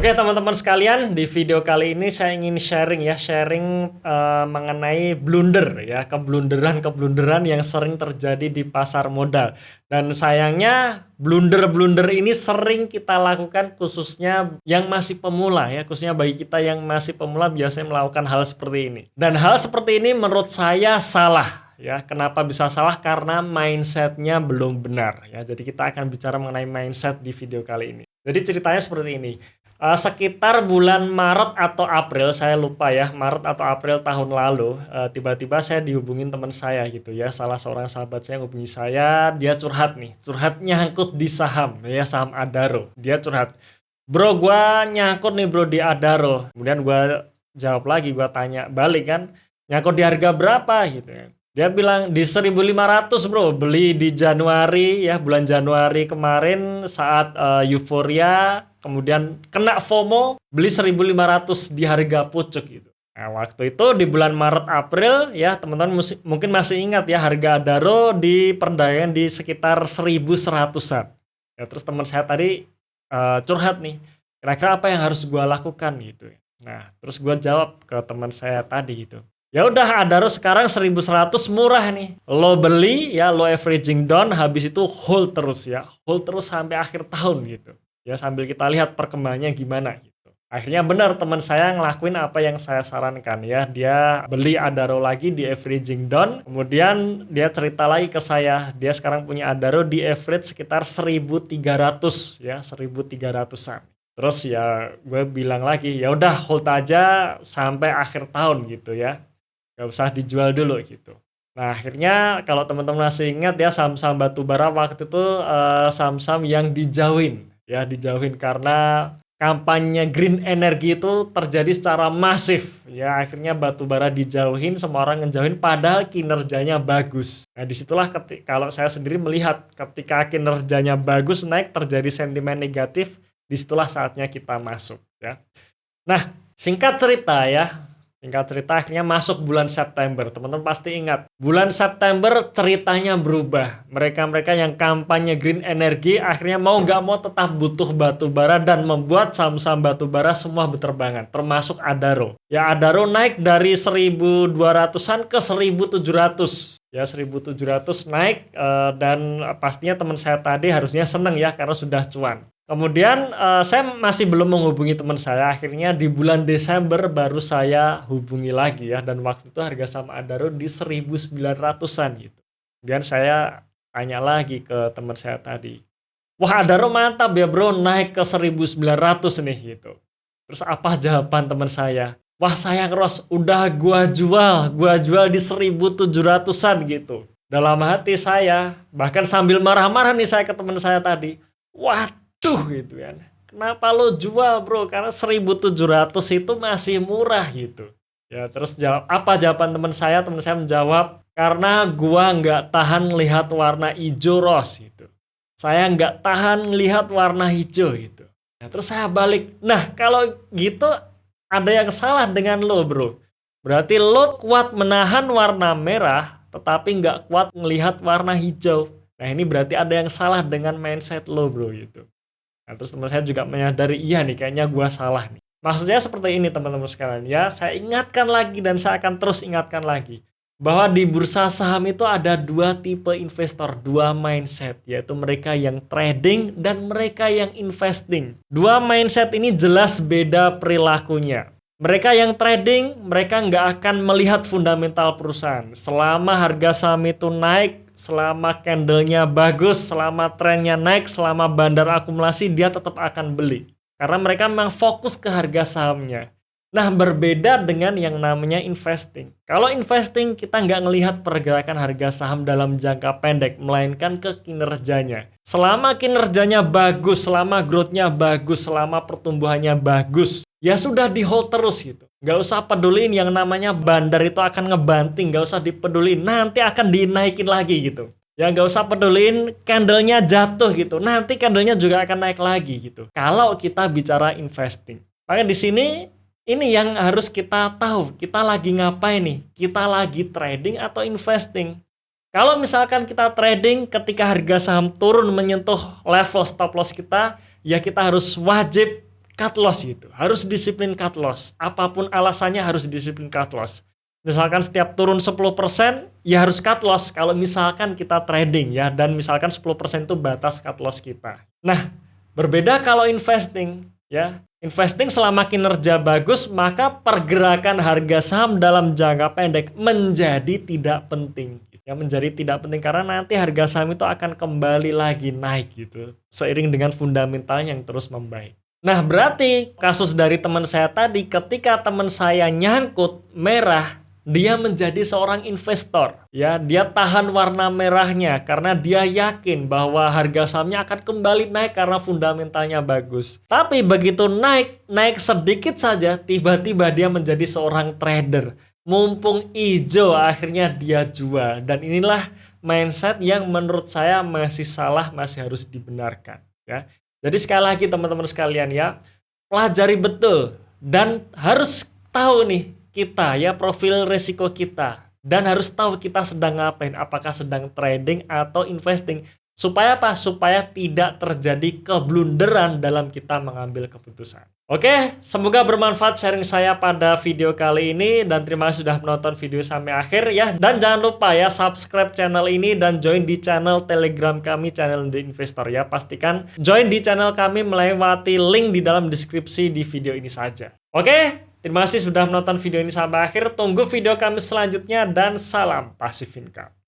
Oke teman-teman sekalian, di video kali ini saya ingin sharing mengenai blunder ya, keblunderan yang sering terjadi di pasar modal. Dan sayangnya blunder-blunder ini sering kita lakukan khususnya yang masih pemula ya, khususnya bagi kita yang masih pemula biasanya melakukan hal seperti ini. Dan hal seperti ini menurut saya salah. Ya, kenapa bisa salah? Karena mindsetnya belum benar ya. Jadi kita akan bicara mengenai mindset di video kali ini. Jadi ceritanya seperti ini. Sekitar bulan Maret atau April, saya lupa ya, Maret atau April tahun lalu, tiba-tiba saya dihubungin teman saya gitu ya, salah seorang sahabat saya hubungi saya, dia curhat nih, curhatnya nyangkut di saham ya, saham Adaro. Dia curhat, bro gua nyangkut nih bro di Adaro. Kemudian gua jawab lagi, gua tanya balik kan, nyangkut di harga berapa gitu ya. Dia bilang di 1.500 bro, beli di Januari ya, bulan Januari kemarin saat euforia, kemudian kena FOMO, beli 1.500 di harga pucuk gitu. Nah waktu itu di bulan Maret April ya teman-teman mungkin masih ingat ya, harga Adaro di perdagangan di sekitar 1.100-an. Ya terus teman saya tadi curhat nih, kira-kira apa yang harus gue lakukan gitu. Nah terus gue jawab ke teman saya tadi gitu. Ya udah Adaro sekarang 1.100 murah nih. Lo beli ya, lo averaging down, habis itu hold terus ya. Hold terus sampai akhir tahun gitu. Ya sambil kita lihat perkembangannya gimana gitu. Akhirnya benar teman saya ngelakuin apa yang saya sarankan ya. Dia beli Adaro lagi di averaging down. Kemudian dia cerita lagi ke saya. Dia sekarang punya Adaro di average sekitar 1.300 ya, 1.300-an. Terus ya gue bilang lagi, ya udah hold aja sampai akhir tahun gitu ya. Gak usah dijual dulu gitu. Nah akhirnya kalau teman-teman masih ingat ya, saham-saham batubara waktu itu saham-saham yang dijauhin ya, dijauhin karena kampanye green energy itu terjadi secara masif ya. Akhirnya batubara dijauhin, semua orang ngejauhin padahal kinerjanya bagus. Nah disitulah kalau saya sendiri melihat ketika kinerjanya bagus naik, terjadi sentimen negatif, disitulah saatnya kita masuk ya. Nah singkat cerita akhirnya masuk bulan September. Teman-teman pasti ingat, bulan September ceritanya berubah. Mereka-mereka yang kampanye green energy akhirnya mau nggak mau tetap butuh batubara dan membuat saham-saham batubara semua berterbangan, termasuk Adaro. Ya Adaro naik dari 1.200-an ke 1.700. Ya 1.700 naik dan pastinya teman saya tadi harusnya seneng ya karena sudah cuan. Kemudian saya masih belum menghubungi teman saya. Akhirnya di bulan Desember baru saya hubungi lagi ya. Dan waktu itu harga saham Adaro di 1.900-an gitu. Kemudian saya tanya lagi ke teman saya tadi. Wah Adaro mantap ya bro, naik ke 1.900 nih gitu. Terus apa jawaban teman saya? Wah sayang Ros, udah gua jual di 1.700-an gitu. Dalam hati saya, bahkan sambil marah-marah nih saya ke teman saya tadi. Waduh gitu kan, kenapa lo jual bro? Karena 1.700 itu masih murah gitu. Ya terus apa jawaban teman saya? Teman saya menjawab, karena gua nggak tahan lihat warna hijau Ros gitu. Saya nggak tahan lihat warna hijau gitu. Nah, terus saya balik. Nah kalau gitu ada yang salah dengan lo bro. Berarti lo kuat menahan warna merah, tetapi nggak kuat melihat warna hijau. Nah ini berarti ada yang salah dengan mindset lo bro gitu. Nah terus teman saya juga menyadari, iya nih kayaknya gue salah nih. Maksudnya seperti ini teman-teman sekalian ya, saya ingatkan lagi dan saya akan terus ingatkan lagi. Bahwa di bursa saham itu ada dua tipe investor, dua mindset. Yaitu mereka yang trading dan mereka yang investing. Dua mindset ini jelas beda perilakunya. Mereka yang trading, mereka nggak akan melihat fundamental perusahaan. Selama harga saham itu naik, selama candlenya bagus, selama trennya naik, selama bandar akumulasi, dia tetap akan beli. Karena mereka memang fokus ke harga sahamnya. Nah berbeda dengan yang namanya investing. Kalau investing kita nggak ngelihat pergerakan harga saham dalam jangka pendek, melainkan ke kinerjanya. Selama kinerjanya bagus, selama growth-nya bagus, selama pertumbuhannya bagus, ya sudah di hold terus gitu. Nggak usah peduliin yang namanya bandar itu akan ngebanting, nggak usah dipeduliin, nanti akan dinaikin lagi gitu. Ya nggak usah peduliin candlenya jatuh gitu, nanti candlenya juga akan naik lagi gitu. Kalau kita bicara investing, makanya di sini ini yang harus kita tahu, kita lagi ngapain nih? Kita lagi trading atau investing? Kalau misalkan kita trading ketika harga saham turun menyentuh level stop loss kita, ya kita harus wajib cut loss gitu. Harus disiplin cut loss. Apapun alasannya harus disiplin cut loss. Misalkan setiap turun 10%, ya harus cut loss kalau misalkan kita trading ya, dan misalkan 10% itu batas cut loss kita. Nah, berbeda kalau investing ya. Investing selama kinerja bagus, maka pergerakan harga saham dalam jangka pendek menjadi tidak penting. Ya, menjadi tidak penting karena nanti harga saham itu akan kembali lagi naik gitu, seiring dengan fundamental yang terus membaik. Nah, berarti kasus dari teman saya tadi, ketika teman saya nyangkut merah, dia menjadi seorang investor. Ya, dia tahan warna merahnya karena dia yakin bahwa harga sahamnya akan kembali naik karena fundamentalnya bagus. Tapi begitu naik sedikit saja, tiba-tiba dia menjadi seorang trader. Mumpung hijau, akhirnya dia jual. Dan inilah mindset yang menurut saya masih salah, masih harus dibenarkan. Ya. Jadi sekali lagi teman-teman sekalian ya, pelajari betul dan harus tahu nih kita ya profil resiko kita, dan harus tahu kita sedang ngapain, apakah sedang trading atau investing. Supaya apa? Supaya tidak terjadi keblunderan dalam kita mengambil keputusan. Oke, semoga bermanfaat sharing saya pada video kali ini, dan terima kasih sudah menonton video sampai akhir ya. Dan jangan lupa ya subscribe channel ini dan join di channel Telegram kami, channel The Investor ya. Pastikan join di channel kami melewati link di dalam deskripsi di video ini saja. Oke? Terima kasih sudah menonton video ini sampai akhir. Tunggu video kami selanjutnya dan salam Passive Income.